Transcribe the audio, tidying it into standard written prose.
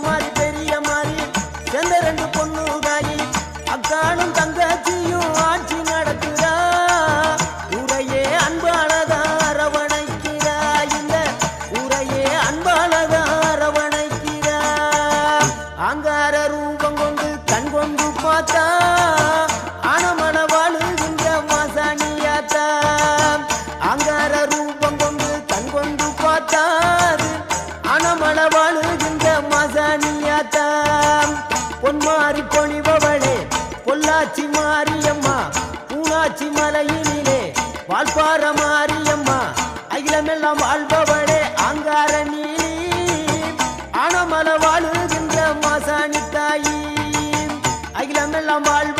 மாதிரி பெரிய மாதிரி சேர்ந்த ரெண்டு பொண்ணு தாயி அக்கானும் தங்கச்சியும் ஆட்சி நடக்குதா ஊரையே அன்பாலதா அரவணைக்கிறா இந்த ஊரையே அன்பாலதா அரவணைக்கிறா அங்கார ரூபம் கொண்டு கண் கொண்டு பார்த்தா ஆனமன வாழுகின்ற மாசாணியாத்தா அங்கார ரூபம் கொண்டு கண் கொண்டு பார்த்தாரு ஆனமன வாழுகின்ற மாசாணியாத்தா பொன்மாரி பொழிபவளே பொள்ளாச்சி மாரியம்மா பூனாச்சி மலையினிலே வால்பார மாரியம்மா அகிலமெல்லாம் வாழ்பவளே அங்கார நீலி ஆனமல வாழுகின்ற மாசாணி தாயி அகிலமெல்லாம் வாழ்